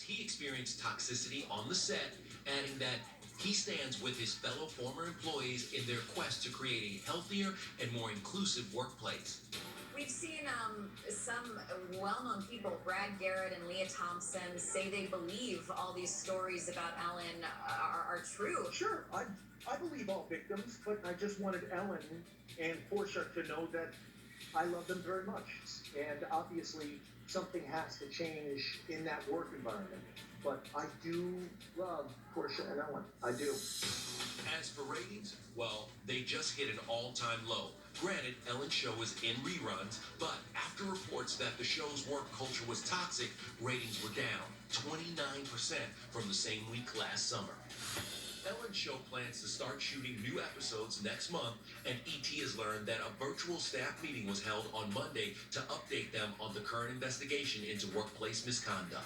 He experienced toxicity on the set, adding that he stands with his fellow former employees in their quest to create a healthier and more inclusive workplace. We've seen some well-known people, Brad Garrett and Leah Thompson, say they believe all these stories about Ellen are true. Sure, I believe all victims, but I just wanted Ellen and Portia to know that I love them very much. And obviously, something has to change in that work environment. But I do love Portia and Ellen. I do. As for ratings, well, they just hit an all-time low. Granted, Ellen's show was in reruns, but after reports that the show's work culture was toxic, ratings were down 29% from the same week last summer. Ellen's show plans to start shooting new episodes next month, and ET has learned that a virtual staff meeting was held on Monday to update them on the current investigation into workplace misconduct.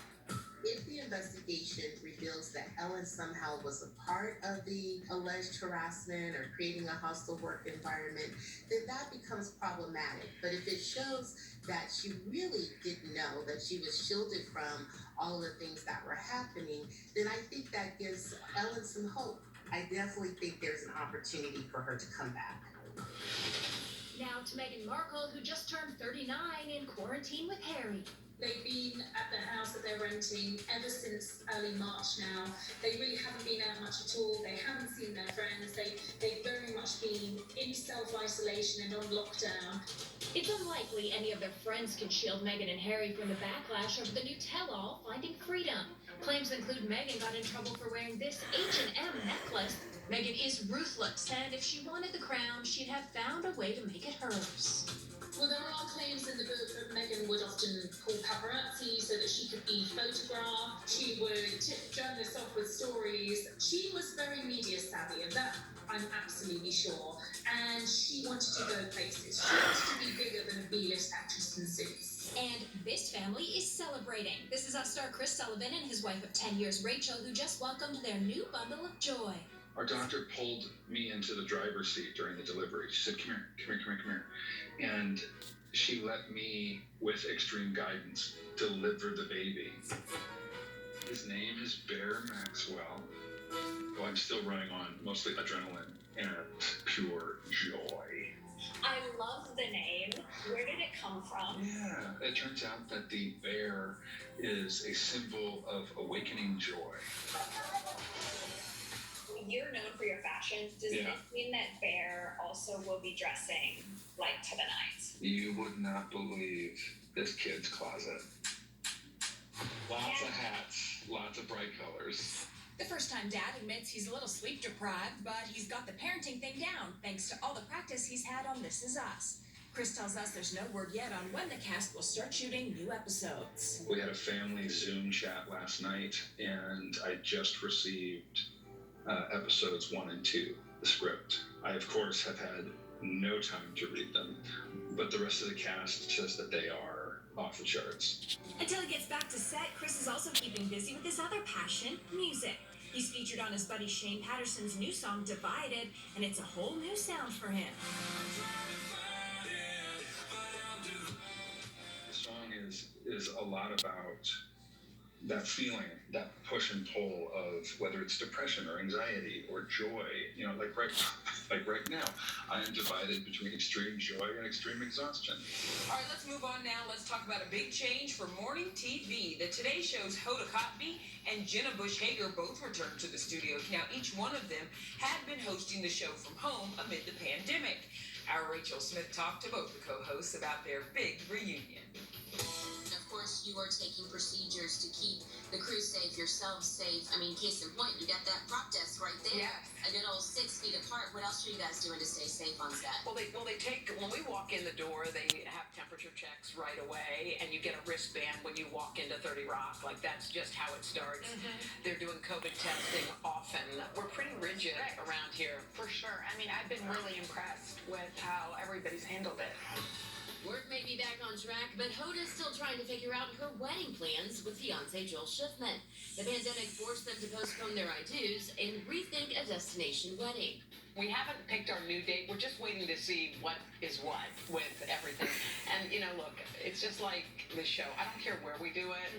If the investigation reveals that Ellen somehow was a part of the alleged harassment or creating a hostile work environment, then that becomes problematic. But if it shows that she really didn't know, that she was shielded from all of the things that were happening, then I think that gives Ellen some hope. I definitely think there's an opportunity for her to come back. Now to Meghan Markle, who just turned 39 in quarantine with Harry. They've been at the house that they're renting ever since early March now. They really haven't been out much at all. They haven't seen their friends. They've very much been in self-isolation and on lockdown. It's unlikely any of their friends can shield Meghan and Harry from the backlash over the new tell-all, Finding Freedom. Claims include Meghan got in trouble for wearing this H&M necklace. Meghan is ruthless, and if she wanted the crown, she'd have found a way to make it hers. Well, there are claims in the book that Meghan would often call paparazzi so that she could be photographed. She would tip journalists off with stories. She was very media savvy, and that I'm absolutely sure. And she wanted to go places. She wanted to be bigger than a B-list actress in Suits. And this family is celebrating. This is our star Chris Sullivan and his wife of 10 years, Rachel, who just welcomed their new bundle of joy. Our doctor pulled me into the driver's seat during the delivery. She said, come here. And she let me, with extreme guidance, deliver the baby. His name is Bear Maxwell. Oh, I'm still running on mostly adrenaline and pure joy. I love the name. Where did it come from? Yeah, it turns out that the bear is a symbol of awakening joy. You're known for your fashion. Does this mean that Bear also will be dressing like to the nines? You would not believe this kid's closet. Lots of hats, lots of bright colors. The first-time dad admits he's a little sleep-deprived, but he's got the parenting thing down, thanks to all the practice he's had on This Is Us. Chris tells us there's no word yet on when the cast will start shooting new episodes. We had a family Zoom chat last night, and I just received episodes 1 and 2, the script. I, of course, have had no time to read them, but the rest of the cast says that they are off the charts. Until he gets back to set, Chris is also keeping busy with his other passion, music. He's featured on his buddy Shane Patterson's new song, Divided, and it's a whole new sound for him. The song is a lot about that feeling, that push and pull of whether it's depression or anxiety or joy. You know, like right now, I am divided between extreme joy and extreme exhaustion. All right, let's move on now. Let's talk about a big change for morning TV. The Today Show's Hoda Kotb and Jenna Bush Hager both returned to the studios. Now, each one of them had been hosting the show from home amid the pandemic. Our Rachel Smith talked to both the co-hosts about their big reunion. Of course, you are taking procedures to keep the crew safe, yourselves safe. I mean, case in point, you got that prop desk right there. Yeah. A good old 6 feet apart. What else are you guys doing to stay safe on set? Well, they take, when we walk in the door, they have temperature checks right away, and you get a wristband when you walk into 30 Rock. Like, that's just how it starts. Mm-hmm. They're doing COVID testing often. We're pretty rigid around here. For sure. I mean, I've been really impressed with how everybody's handled it. Work may be back on track, but Hoda's still trying to figure out her wedding plans with fiancé Joel Schiffman. The pandemic forced them to postpone their I-dos and rethink a destination wedding. We haven't picked our new date. We're just waiting to see what is what with everything. And, look, it's just like the show. I don't care where we do it,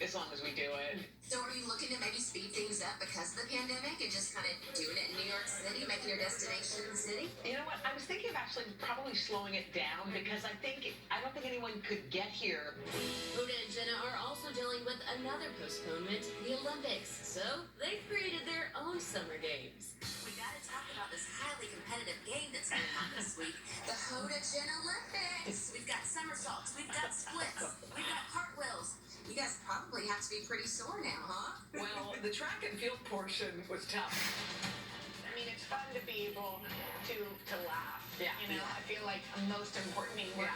as long as we do it. So are you looking to maybe speed things up because of the pandemic and just kind of doing it in New York City, making your destination the city? You know what? I was thinking of actually probably slowing it down because I don't think anyone could get here. Hoda and Jenna are also dealing with another postponement, the Olympics. So they created their own summer games. We gotta talk about this highly competitive game that's going on this week, the Hoda Jen Olympics. We've got somersaults, we've got splits, we've got cartwheels. You guys probably have to be pretty sore now, huh? Well, the track and field portion was tough. I mean, it's fun to be able to laugh. Yeah. I feel like most importantly, we're